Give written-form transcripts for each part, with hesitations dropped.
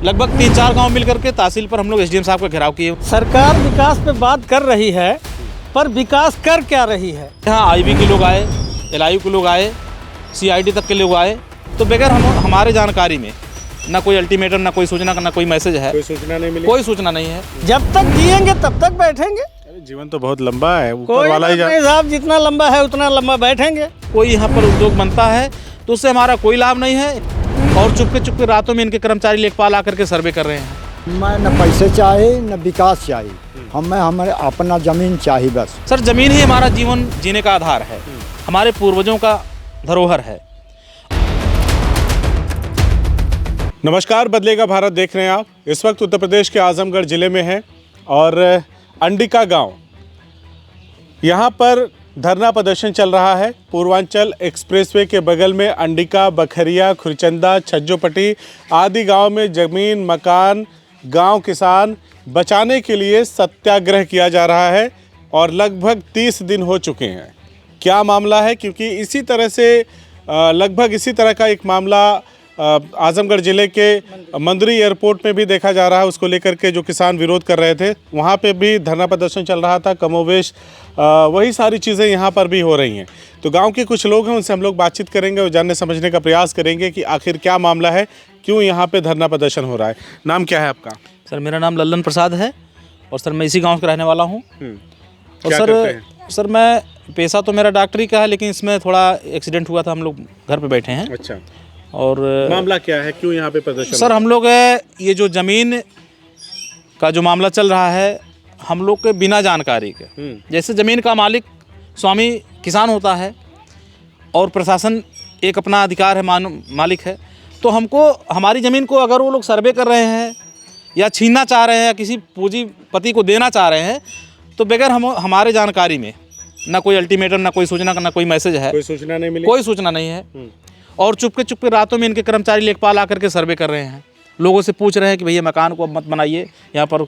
लगभग 3-4 गांव मिलकर के तहसील पर हम लोग एसडीएम साहब का घेराव किए। सरकार विकास पे बात कर रही है, पर विकास कर क्या रही है? यहाँ आईबी के लोग आए, एलआईयू के लोग आए, सीआईडी तक के लोग आए, तो बगैर हमारे जानकारी में ना कोई अल्टीमेटम, ना कोई सूचना, ना कोई मैसेज है, कोई सूचना नहीं मिली। कोई सूचना नहीं है। जब तक जिएंगे तब तक बैठेंगे। जीवन तो बहुत लंबा है, ऊपर कोई वाला ही नहीं साहब, जितना लंबा है उतना लंबा बैठेंगे। कोई यहाँ पर उद्योग बनता है तो उससे हमारा कोई लाभ नहीं है, और चुपके चुपके रातों में इनके कर्मचारी लेखपाल आकर के सर्वे कर रहे हैं। मैं न पैसे चाहिए न विकास चाहिए, हमें हमारे अपना ज़मीन चाहिए बस। सर, ज़मीन ही हमारा जीवन जीने का आधार है, हमारे पूर्वजों का धरोहर है। नमस्कार, बदलेगा भारत देख रहे हैं आप। इस वक्त उत्तर प्रदेश के आजमगढ़ ज़िले में है और अंडिका गांव, यहाँ पर धरना प्रदर्शन चल रहा है। पूर्वांचल एक्सप्रेसवे के बगल में अंडिका, बखरिया, खुरचंदा, छज्जोपट्टी आदि गांव में ज़मीन, मकान, गांव किसान बचाने के लिए सत्याग्रह किया जा रहा है और लगभग 30 दिन हो चुके हैं। क्या मामला है? क्योंकि इसी तरह से लगभग इसी तरह का एक मामला आजमगढ़ ज़िले के मंदरी एयरपोर्ट में भी देखा जा रहा है। उसको लेकर के जो किसान विरोध कर रहे थे, वहाँ पे भी धरना प्रदर्शन चल रहा था। कमोवेश वही सारी चीज़ें यहाँ पर भी हो रही हैं। तो गांव के कुछ लोग हैं, उनसे हम लोग बातचीत करेंगे और जानने समझने का प्रयास करेंगे कि आखिर क्या मामला है, क्यों यहाँ पे धरना प्रदर्शन हो रहा है। नाम क्या है आपका? सर, मेरा नाम लल्लन प्रसाद है और सर मैं इसी गाँव का रहने वाला हूँ। और क्या करते हैं? सर मैं पेशा तो मेरा डॉक्टरी का है, लेकिन इसमें थोड़ा एक्सीडेंट हुआ था, हम लोग घर पे बैठे हैं। अच्छा, और मामला क्या है, क्यों यहाँ पे प्रदर्शन? सर, हम लोग ये जो ज़मीन का जो मामला चल रहा है, हम लोग के बिना जानकारी के, जैसे ज़मीन का मालिक स्वामी किसान होता है और प्रशासन एक अपना अधिकार है, मालिक है, तो हमको हमारी ज़मीन को अगर वो लोग सर्वे कर रहे हैं या छीनना चाह रहे हैं या किसी पूंजीपति को देना चाह रहे हैं, तो बगैर हमारे जानकारी में ना कोई अल्टीमेटम, ना कोई सूचना, ना कोई मैसेज है, कोई सूचना नहीं मिली। कोई सूचना नहीं है, और चुपके चुपके रातों में इनके कर्मचारी लेखपाल आकर के सर्वे कर रहे हैं। लोगों से पूछ रहे हैं कि भैया मकान को अब मत बनाइए, यहाँ पर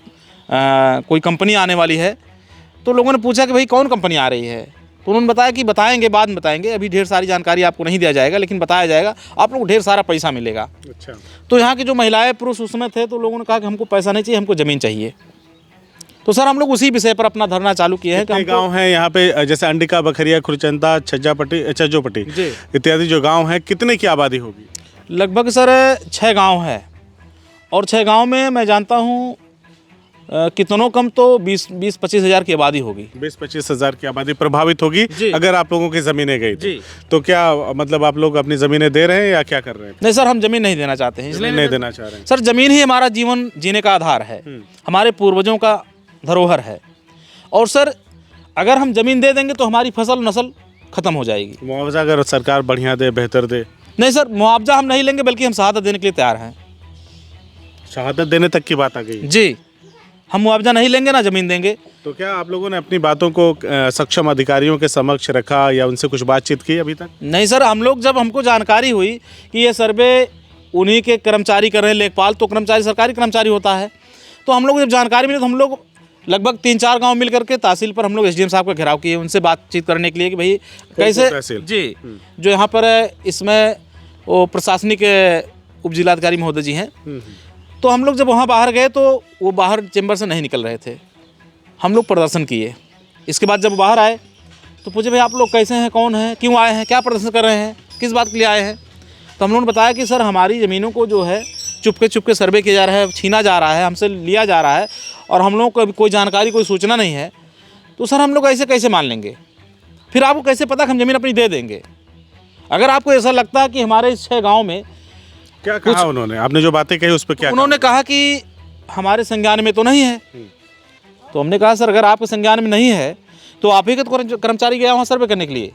कोई कंपनी आने वाली है। तो लोगों ने पूछा कि भाई कौन कंपनी आ रही है, तो उन्होंने बताया कि बताएंगे, बाद में बताएंगे, अभी ढेर सारी जानकारी आपको नहीं दिया जाएगा, लेकिन बताया जाएगा, आप लोग को ढेर सारा पैसा मिलेगा। अच्छा, तो यहाँ की जो महिलाएं पुरुष उसमें थे, तो लोगों ने कहा कि हमको पैसा नहीं चाहिए, हमको ज़मीन चाहिए। तो सर, हम लोग उसी विषय पर अपना धरना चालू किए हैं। कितने गांव हैं यहाँ पे? जैसे अंडिका, बखरिया, खुरचंदा, छज्जोपट्टी इत्यादि जो गांव हैं, कितने की आबादी होगी? लगभग सर 6 गांव है, और 6 गांव में मैं जानता हूँ कितनों कम तो 20-25 हज़ार की आबादी होगी। 20-25 हज़ार की आबादी प्रभावित होगी अगर आप लोगों की ज़मीनें गई जी। तो क्या मतलब आप लोग अपनी ज़मीनें दे रहे हैं या क्या कर रहे हैं? नहीं सर, हम ज़मीन नहीं देना चाहते हैं, इसलिए नहीं देना चाह रहे हैं। सर, ज़मीन ही हमारा जीवन जीने का आधार है, हमारे पूर्वजों का धरोहर है। और सर, अगर हम ज़मीन दे देंगे तो हमारी फसल नस्ल ख़त्म हो जाएगी। मुआवजा अगर सरकार बढ़िया दे, बेहतर दे? नहीं सर, मुआवजा हम नहीं लेंगे, बल्कि हम शहादत देने के लिए तैयार हैं। शहादत देने तक की बात आ गई जी। हम मुआवजा नहीं लेंगे, ना ज़मीन देंगे। तो क्या आप लोगों ने अपनी बातों को सक्षम अधिकारियों के समक्ष रखा या उनसे कुछ बातचीत की अभी तक? नहीं सर, हम लोग जब हमको जानकारी हुई कि ये सर्वे उन्हीं के कर्मचारी कर रहे हैं, लेखपाल तो कर्मचारी सरकारी कर्मचारी होता है, तो हम लोग जब जानकारी मिली तो हम लोग लगभग 3-4 गांव मिल करके तहसील पर हम लोग एसडीएम साहब का घेराव किए, उनसे बातचीत करने के लिए कि भाई कैसे जी, जो यहाँ पर इसमें वो प्रशासनिक उप जिलाधिकारी महोदय जी हैं। तो हम लोग जब वहाँ बाहर गए तो वो बाहर चेंबर से नहीं निकल रहे थे। हम लोग प्रदर्शन किए। इसके बाद जब बाहर आए तो पूछे भाई आप लोग कैसे हैं, कौन हैं, क्यों आए हैं, क्या प्रदर्शन कर रहे हैं, किस बात के लिए आए हैं? तो हम लोगों ने बताया कि सर, हमारी ज़मीनों को जो है चुपके चुपके सर्वे किया जा रहा है, छीना जा रहा है, हमसे लिया जा रहा है, और हम लोगों को अभी कोई जानकारी, कोई सूचना नहीं है। तो सर, हम लोग ऐसे कैसे मान लेंगे? फिर आपको कैसे पता कि हम ज़मीन अपनी दे देंगे? अगर आपको ऐसा लगता है कि हमारे इस 6 गाँव में क्या कहा उन्होंने? आपने जो बातें कही उस पर क्या उन्होंने कहा कि हमारे संज्ञान में तो नहीं है। तो हमने कहा सर, अगर आपके संज्ञान में नहीं है तो आप ही के तो कर्मचारी गया वहाँ सर्वे करने के लिए।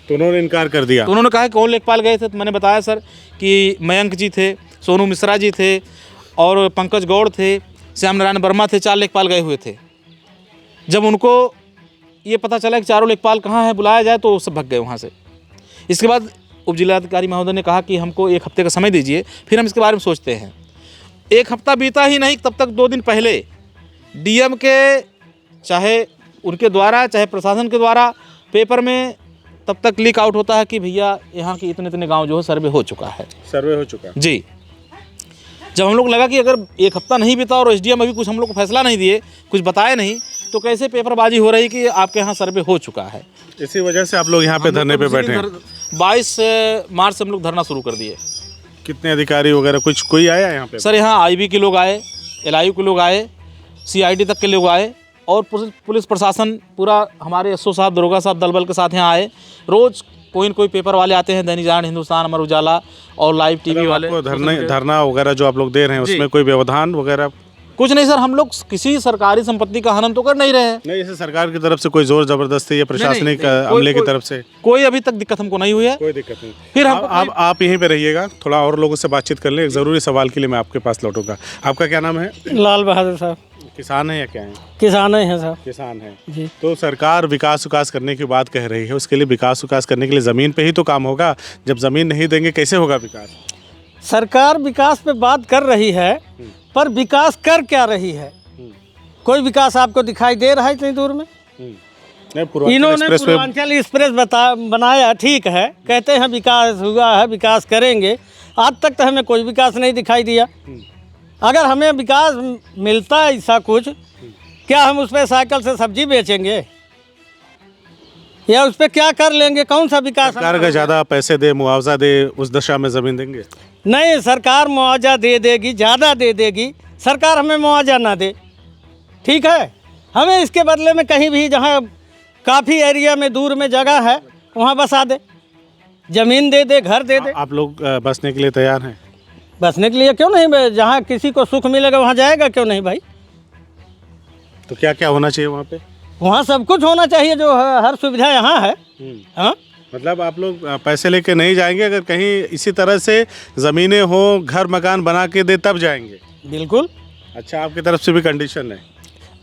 तो उन्होंने इनकार कर दिया। तो उन्होंने कहा कि कौन लेखपाल गए थे? तो मैंने बताया सर कि मयंक जी थे, सोनू मिश्रा जी थे, और पंकज गौड़ थे, श्याम नारायण वर्मा थे, 4 लेखपाल गए हुए थे। जब उनको ये पता चला कि चारों लेखपाल कहाँ हैं, बुलाया जाए, तो सब भग गए वहाँ से। इसके बाद उप जिलाधिकारी महोदय ने कहा कि हमको 1 हफ्ते का समय दीजिए, फिर हम इसके बारे में सोचते हैं। 1 हफ्ता बीता ही नहीं, तब तक 2 दिन पहले डीएम के, चाहे उनके द्वारा चाहे प्रशासन के द्वारा, पेपर में तब तक लीक आउट होता है कि भैया यहाँ के इतने इतने गांव जो है सर्वे हो चुका है। सर्वे हो चुका है जी। जब हम लोग लगा कि अगर एक हफ्ता नहीं बीता और एसडीएम अभी कुछ हम लोग को फैसला नहीं दिए, कुछ बताए नहीं, तो कैसे पेपरबाजी हो रही कि आपके यहाँ सर्वे हो चुका है। इसी वजह से आप लोग यहाँ पे धरने पे बैठे हैं। 22 मार्च से हम लोग धरना शुरू कर दिए। कितने अधिकारी वगैरह कोई आया यहाँ पे? सर यहाँ आईबी के लोग आए, एलआईयू के लोग आए, सीआईडी तक के लोग आए और पुलिस प्रशासन पूरा हमारे एसओ साहब, दरोगा साहब दल बल के साथ यहाँ आए। रोज़ कोई न कोई पेपर वाले आते हैं, दैनिक जागरण, हिंदुस्तान, अमर उजाला और लाइव टीवी वाले। धरना वगैरह जो आप लोग दे रहे हैं उसमें कोई व्यवधान वगैरह? कुछ नहीं सर, हम लोग किसी सरकारी संपत्ति का हनन तो कर नहीं रहे हैं। नहीं, जैसे सरकार की तरफ से कोई जोर जबरदस्ती या प्रशासनिक अमले की तरफ से कोई अभी तक दिक्कत हमको नहीं हुई है। कोई दिक्कत नहीं। फिर आप यहीं पे रहिएगा, थोड़ा और लोगों से बातचीत कर लें। एक ज़रूरी सवाल के लिए मैं आपके पास लौटूंगा। आपका क्या नाम है? लाल बहादुर साहब। किसान है या क्या है? किसान ही हैं साहब। किसान है जी। तो सरकार विकास करने की बात कह रही है, उसके लिए विकास करने के लिए ज़मीन पे ही तो काम होगा। जब ज़मीन नहीं देंगे कैसे होगा विकास? सरकार विकास पे बात कर रही है, पर विकास कर क्या रही है? कोई विकास आपको दिखाई दे रहा है इतनी दूर में? इन्होंने पूर्वांचल एक्सप्रेस बनाया, ठीक है, कहते हैं विकास हुआ है, विकास करेंगे। आज तक तो हमें कोई विकास नहीं दिखाई दिया। अगर हमें विकास मिलता है ऐसा कुछ, क्या हम उस पर साइकिल से सब्जी बेचेंगे या उस पर क्या कर लेंगे? कौन सा विकास? सरकार अगर ज़्यादा पैसे दे, मुआवजा दे, उस दशा में ज़मीन देंगे? नहीं, सरकार मुआवजा दे देगी, ज़्यादा दे देगी। सरकार हमें मुआवजा ना दे, ठीक है, हमें इसके बदले में कहीं भी जहाँ काफ़ी एरिया में दूर में जगह है वहाँ बसा दे, ज़मीन दे दे, घर दे दे। आप लोग बसने के लिए तैयार हैं? बसने के लिए क्यों नहीं? जहाँ किसी को सुख मिलेगा वहाँ जाएगा, क्यों नहीं भाई? तो क्या क्या होना चाहिए वहाँ पे? वहाँ सब कुछ होना चाहिए, जो हर सुविधा यहाँ है। हाँ, मतलब आप लोग पैसे लेके नहीं जाएंगे, अगर कहीं इसी तरह से ज़मीनें हो, घर मकान बना के दे तब जाएंगे? बिल्कुल। अच्छा, आपकी तरफ से भी कंडीशन है?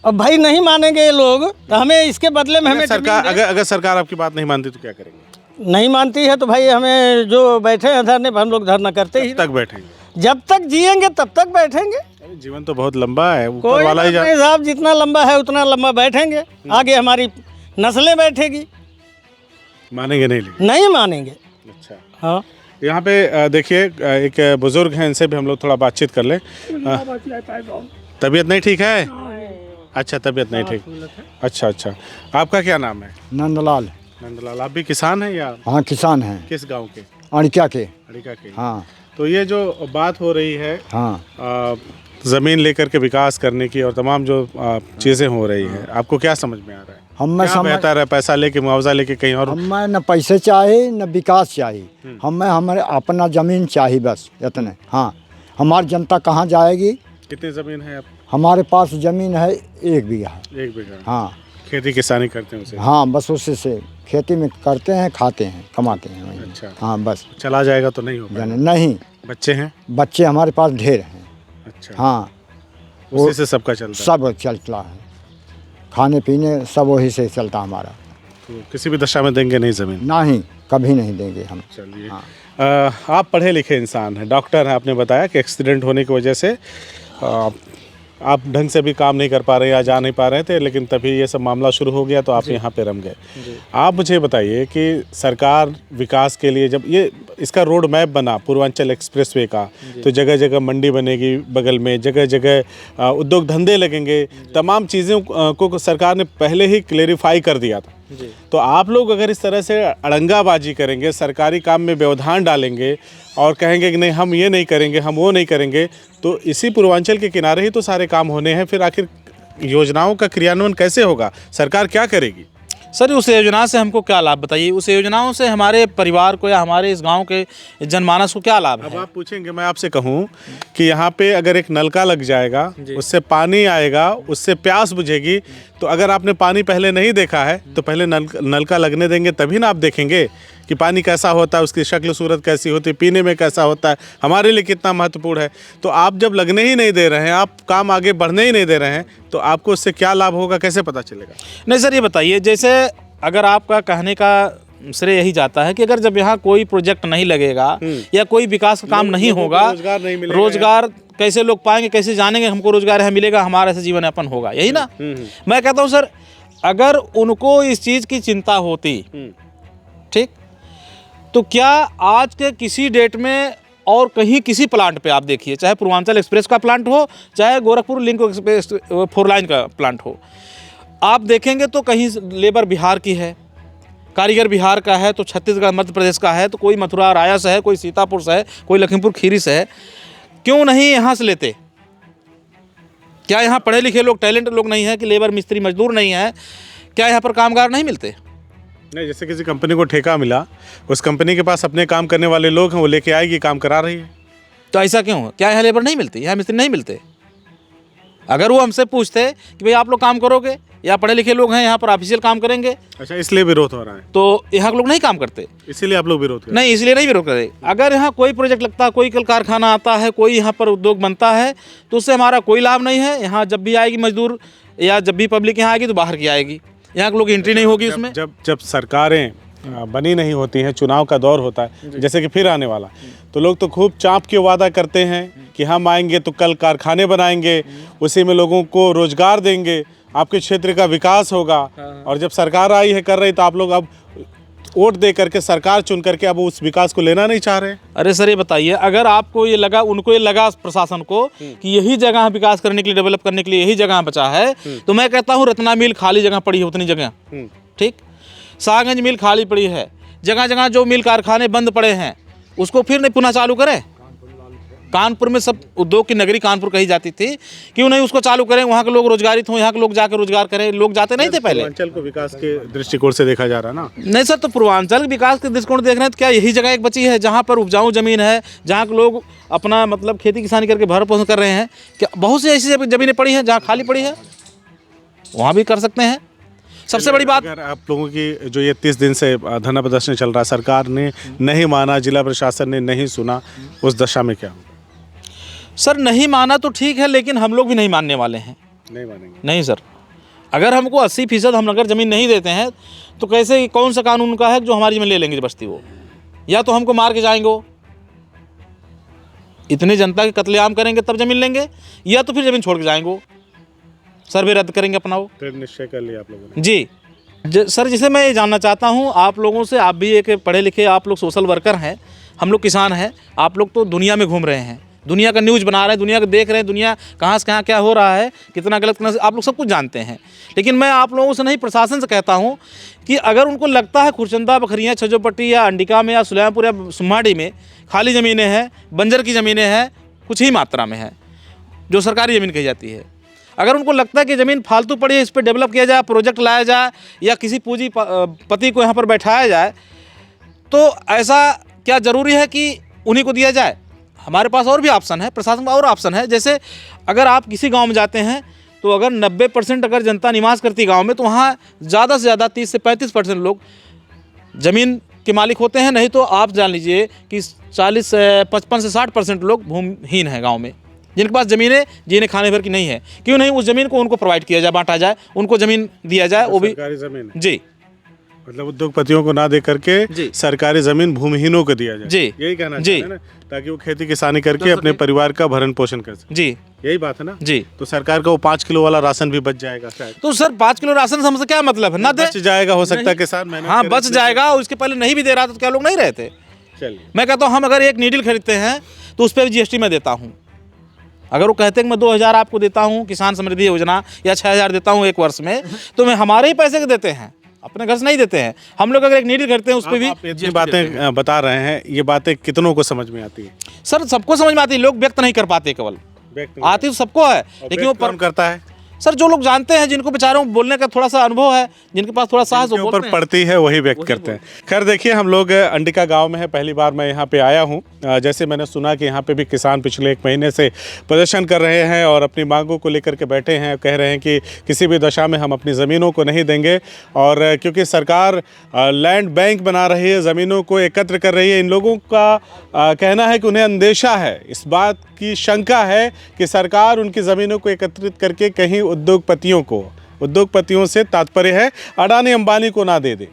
अब भाई नहीं मानेंगे ये लोग तो हमें इसके बदले में हमें सरकार अगर सरकार आपकी बात नहीं मानती तो क्या करेंगे? नहीं मानती है तो भाई हमें जो बैठे हैं धरने पर, हम लोग धरना करते ही तक बैठेंगे। जब तक जिएंगे तब तक बैठेंगे। जीवन तो बहुत लंबा है, ऊपर कोई वाला ही नहीं साहब, जितना लंबा है उतना लंबा बैठेंगे। आगे हमारी नस्लें बैठेगी। मानेंगे नहीं मानेंगे। अच्छा, हाँ, यहाँ पे देखिए एक बुजुर्ग हैं, इनसे भी हम लोग थोड़ा बातचीत कर लें। तबीयत नहीं ठीक है? अच्छा, तबीयत नहीं ठीक। अच्छा, आपका क्या नाम है? नंदलाल। नंदलाल, आप भी किसान हैं या? हाँ, किसान हैं। किस गांव के? अड़िका के। अड़िका के। हाँ। तो ये जो बात हो रही है, हाँ, ज़मीन लेकर के विकास करने की और तमाम जो चीज़ें हो रही हैं, आपको क्या समझ में आ रहा है? क्या बेहतर है, पैसा लेके, मुआवजा लेके कहीं और? हमें न पैसे चाहिए न विकास चाहिए, हमें अपना ज़मीन चाहिए बस, इतने। हाँ, हमारी जनता कहाँ जाएगी? कितनी ज़मीन है आप? हमारे पास ज़मीन है 1 बीघा। 1 बीघा? हाँ। खेती किसानी करते हैं उसे? हाँ, बस उसी से खेती में करते हैं, खाते हैं, कमाते हैं वहीं। अच्छा। हाँ, बस। चला जाएगा तो नहीं होगा? नहीं। बच्चे हैं? बच्चे हमारे पास ढेर हैं। अच्छा। हाँ, उसी से सबका चलता है? सब चलता है, खाने पीने सब वही से चलता हमारा। तो किसी भी दशा में देंगे नहीं ज़मीन? नहीं, कभी नहीं देंगे हम। चलिए। आप पढ़े लिखे इंसान हैं, डॉक्टर हैं, आपने बताया कि एक्सीडेंट होने की वजह से आप ढंग से भी काम नहीं कर पा रहे या जा नहीं पा रहे थे, लेकिन तभी ये सब मामला शुरू हो गया तो आप यहाँ पे रम गए। आप मुझे बताइए कि सरकार विकास के लिए जब ये इसका रोड मैप बना पूर्वांचल एक्सप्रेसवे का, तो जगह जगह मंडी बनेगी, बगल में जगह जगह उद्योग धंधे लगेंगे, तमाम चीज़ों को सरकार ने पहले ही क्लेरिफाई कर दिया था। तो आप लोग अगर इस तरह से अड़ंगाबाजी करेंगे, सरकारी काम में व्यवधान डालेंगे और कहेंगे कि नहीं हम ये नहीं करेंगे, हम वो नहीं करेंगे, तो इसी पूर्वांचल के किनारे ही तो सारे काम होने हैं। फिर आखिर योजनाओं का क्रियान्वयन कैसे होगा? सरकार क्या करेगी? सर, उस योजना से हमको क्या लाभ बताइए? उस योजनाओं से हमारे परिवार को या हमारे इस गांव के जनमानस को क्या लाभ है? अब आप पूछेंगे, मैं आपसे कहूं कि यहाँ पे अगर एक नलका लग जाएगा, उससे पानी आएगा, उससे प्यास बुझेगी, तो अगर आपने पानी पहले नहीं देखा है तो पहले नलका लगने देंगे, तभी ना आप देखेंगे कि पानी कैसा होता है, उसकी शक्ल सूरत कैसी होती है, पीने में कैसा होता है, हमारे लिए कितना महत्वपूर्ण है। तो आप जब लगने ही नहीं दे रहे हैं, आप काम आगे बढ़ने ही नहीं दे रहे हैं, तो आपको उससे क्या लाभ होगा, कैसे पता चलेगा? नहीं सर, ये बताइए, जैसे अगर आपका कहने का श्रेय यही जाता है कि अगर जब यहाँ कोई प्रोजेक्ट नहीं लगेगा या कोई विकास का काम नहीं होगा, रोजगार नहीं मिलेगा, रोजगार कैसे लोग पाएंगे, कैसे जानेंगे हमको रोजगार यहाँ मिलेगा, हमारा ऐसा जीवन यापन होगा, यही ना? मैं कहता हूँ सर, अगर उनको इस चीज़ की चिंता होती, ठीक, तो क्या आज के किसी डेट में और कहीं किसी प्लांट पे आप देखिए, चाहे पूर्वांचल एक्सप्रेस का प्लांट हो, चाहे गोरखपुर लिंक एक्सप्रेस 4 लाइन का प्लांट हो, आप देखेंगे तो कहीं लेबर बिहार की है, कारीगर बिहार का है, तो छत्तीसगढ़ मध्य प्रदेश का है, तो कोई मथुरा राया से है, कोई सीतापुर से है, कोई लखीमपुर खीरी से है। क्यों नहीं यहाँ से लेते? क्या यहाँ पढ़े लिखे लोग, टैलेंट लोग नहीं है कि लेबर मिस्त्री मजदूर नहीं है? क्या यहाँ पर कामगार नहीं मिलते? नहीं, जैसे किसी कंपनी को ठेका मिला, उस कंपनी के पास अपने काम करने वाले लोग हैं, वो लेके आएगी, काम करा रही है। तो ऐसा क्यों है? क्या यहाँ लेबर नहीं मिलती, यहाँ मिस्त्री नहीं मिलते? अगर वो हमसे पूछते कि भाई आप लोग काम करोगे, या पढ़े लिखे लोग हैं यहाँ पर ऑफिशियल काम करेंगे, अच्छा, इसलिए विरोध हो रहा है? तो यहाँ के लोग नहीं काम करते, इसीलिए आप लोग विरोध कर? नहीं, इसलिए नहीं विरोध करे। अगर यहाँ कोई प्रोजेक्ट लगता है, कोई कल कारखाना आता है, कोई यहाँ पर उद्योग बनता है, तो उससे हमारा कोई लाभ नहीं है। यहाँ जब भी आएगी मजदूर या जब भी पब्लिक यहाँ आएगी तो बाहर की आएगी, यहाँ के लोग एंट्री नहीं होगी उसमें। जब सरकारें बनी नहीं होती हैं, चुनाव का दौर होता है, जैसे कि फिर आने वाला, तो लोग तो खूब चाँप के वादा करते हैं कि हम आएंगे तो कल कारखाने बनाएंगे, उसी में लोगों को रोजगार देंगे, आपके क्षेत्र का विकास होगा। और जब सरकार आई है, कर रही, तो आप लोग अब वोट दे करके, सरकार चुन करके अब उस विकास को लेना नहीं चाह रहे। अरे सर, ये बताइए, अगर आपको ये लगा, उनको ये लगा प्रशासन को कि यही जगह विकास करने के लिए, डेवलप करने के लिए यही जगह बचा है, तो मैं कहता हूँ रत्ना मिल खाली जगह पड़ी है, उतनी जगह, ठीक, शाहगंज मिल खाली पड़ी है, जगह जगह जो मिल कारखाने बंद पड़े हैं उसको फिर नहीं पुनः चालू करें। कानपुर में सब उद्योग की नगरी कानपुर कही जाती थी, क्यों नहीं उसको चालू करें? वहाँ के लोग रोजगारित हों, यहाँ के लोग जाकर रोजगार करें। लोग जाते नहीं थे पहले। पूर्वांचल को विकास के दृष्टिकोण से देखा जा रहा है ना? नहीं सर, तो पूर्वांचल के विकास के दृष्टिकोण देख रहे हैं तो क्या यही जगह एक बची है जहाँ पर उपजाऊ जमीन है, जहाँ के लोग अपना मतलब खेती किसानी करके भरण पोषण कर रहे हैं? क्या बहुत सी ऐसी ज़मीनें पड़ी हैं जहाँ खाली पड़ी है, वहाँ भी कर सकते हैं। सबसे बड़ी बात, अगर आप लोगों की जो ये 30 दिन से धरना प्रदर्शन चल रहा है, सरकार ने नहीं माना, जिला प्रशासन ने नहीं सुना, उस दशा में क्या होगा? सर नहीं माना तो ठीक है, लेकिन हम लोग भी नहीं मानने वाले हैं। नहीं मानेंगे? नहीं सर, अगर हमको 80% हम अगर ज़मीन नहीं देते हैं तो कैसे, कौन सा कानून का है जो हमारी ज़मीन ले लेंगे ज़बरदस्ती? वो या तो हमको मार के जाएंगे, वो इतनी जनता के कत्लेआम करेंगे तब ज़मीन लेंगे, या तो फिर ज़मीन छोड़ के जाएंगे, वो सर्वे रद्द करेंगे अपना। वो फिर निश्चय कर लिया आप लोगों ने? जी सर, जिसे मैं ये जानना चाहता हूँ आप लोगों से, आप भी एक पढ़े लिखे, आप लोग सोशल वर्कर हैं, हम लोग किसान हैं, आप लोग तो दुनिया में घूम रहे हैं, दुनिया का न्यूज़ बना रहे हैं, दुनिया को देख रहे हैं, दुनिया कहाँ से कहाँ क्या हो रहा है, कितना गलत करना, आप लोग सब कुछ जानते हैं। लेकिन मैं आप लोगों से नहीं, प्रशासन से कहता हूँ कि अगर उनको लगता है खुरचंदा, बखरियाँ, छजोपट्टी या अंडिका में या सुलैमपुर या सुमाड़ी में खाली ज़मीनें हैं, बंजर की ज़मीनें हैं, कुछ ही मात्रा में है जो सरकारी ज़मीन कही जाती है, अगर उनको लगता है कि ज़मीन फालतू पड़ी है, इस पर डेवलप किया जाए, प्रोजेक्ट लाया जाए, या किसी पूंजीपति को यहाँ पर बैठाया जाए, तो ऐसा क्या ज़रूरी है कि उन्हीं को दिया जाए? हमारे पास और भी ऑप्शन है, प्रशासन का और ऑप्शन है। जैसे अगर आप किसी गांव में जाते हैं तो अगर 90% अगर जनता निवास करती गांव में, तो वहाँ ज़्यादा से ज़्यादा 30 से 35% लोग ज़मीन के मालिक होते हैं। नहीं तो आप जान लीजिए कि 55 से 60% लोग भूमिहीन हैं गाँव में, जिनके पास ज़मीनें जीने खाने भर की नहीं है। क्यों नहीं उस ज़मीन को उनको प्रोवाइड किया जाए, बांटा जाए, उनको ज़मीन दिया जाए, वो भी सरकारी ज़मीन? जी, मतलब उद्योगपतियों को ना दे करके सरकारी जमीन भूमिहीनों को दिया जाए, जी, यही कहना जी, चाहते हैं ना, ताकि वो खेती किसानी करके अपने परिवार का भरण पोषण कर सके। जी, यही बात है ना? जी। तो सरकार का वो 5 किलो वाला राशन भी बच जाएगा शायद। तो सर 5 किलो राशन से हमसे क्या मतलब है? ना दे, बच जाएगा, हो सकता है किसान मेहनत हाँ करे, बच जाएगा। उसके पहले नहीं भी दे रहा था तो क्या लोग नहीं रहे थे? चलिए, मैं कहता हूँ हम अगर एक नीडल खरीदते हैं तो उस पर GST मैं देता हूँ। अगर वो कहते हैं कि मैं 2000 आपको देता हूँ किसान समृद्धि योजना, या 6000 देता हूँ एक वर्ष में, तो मैं हमारे ही पैसे के देते हैं, अपने घर से नहीं देते हैं। हम लोग अगर एक नीडल करते हैं उस पर भी आप इतनी बातें बता रहे हैं, ये बातें कितनों को समझ में आती है? सर सबको समझ में आती है, लोग व्यक्त नहीं कर पाते, केवल आती तो सबको है, लेकिन वो कौन करता है? सर जो लोग जानते हैं, जिनको बेचारों बोलने का थोड़ा सा अनुभव है, जिनके पास थोड़ा साहस जिनके ऊपर पड़ती है वही व्यक्त करते हैं। खैर देखिए, हम लोग अंडिका गांव में है, पहली बार मैं यहाँ पे आया हूँ। जैसे मैंने सुना कि यहाँ पे भी किसान पिछले 1 महीने से प्रदर्शन कर रहे हैं और अपनी मांगों को लेकर के बैठे हैं, कह रहे हैं कि किसी भी दशा में हम अपनी ज़मीनों को नहीं देंगे। और क्योंकि सरकार लैंड बैंक बना रही है, ज़मीनों को एकत्र कर रही है, इन लोगों का कहना है कि उन्हें अंदेशा है, इस बात की शंका है कि सरकार उनकी ज़मीनों को एकत्रित करके कहीं उद्योगपतियों से तात्पर्य है अडानी अंबानी को ना दे दे।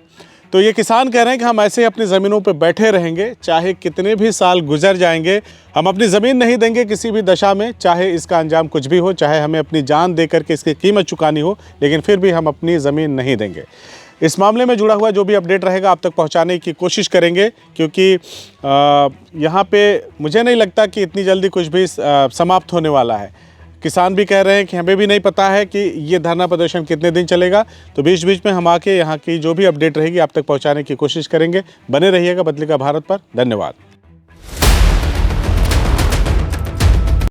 तो ये किसान कह रहे हैं कि हम ऐसे अपनी ज़मीनों पर बैठे रहेंगे, चाहे कितने भी साल गुजर जाएंगे, हम अपनी ज़मीन नहीं देंगे किसी भी दशा में, चाहे इसका अंजाम कुछ भी हो, चाहे हमें अपनी जान दे करके इसकी कीमत चुकानी हो, लेकिन फिर भी हम अपनी ज़मीन नहीं देंगे। इस मामले में जुड़ा हुआ जो भी अपडेट रहेगा आप तक पहुंचाने की कोशिश करेंगे, क्योंकि यहाँ पे मुझे नहीं लगता कि इतनी जल्दी कुछ भी समाप्त होने वाला है। किसान भी कह रहे हैं कि हमें भी नहीं पता है कि ये धरना प्रदर्शन कितने दिन चलेगा। तो बीच बीच में हम आके यहाँ की जो भी अपडेट रहेगी आप तक पहुँचाने की कोशिश करेंगे। बने रहिएगा बदलेगा भारत पर। धन्यवाद।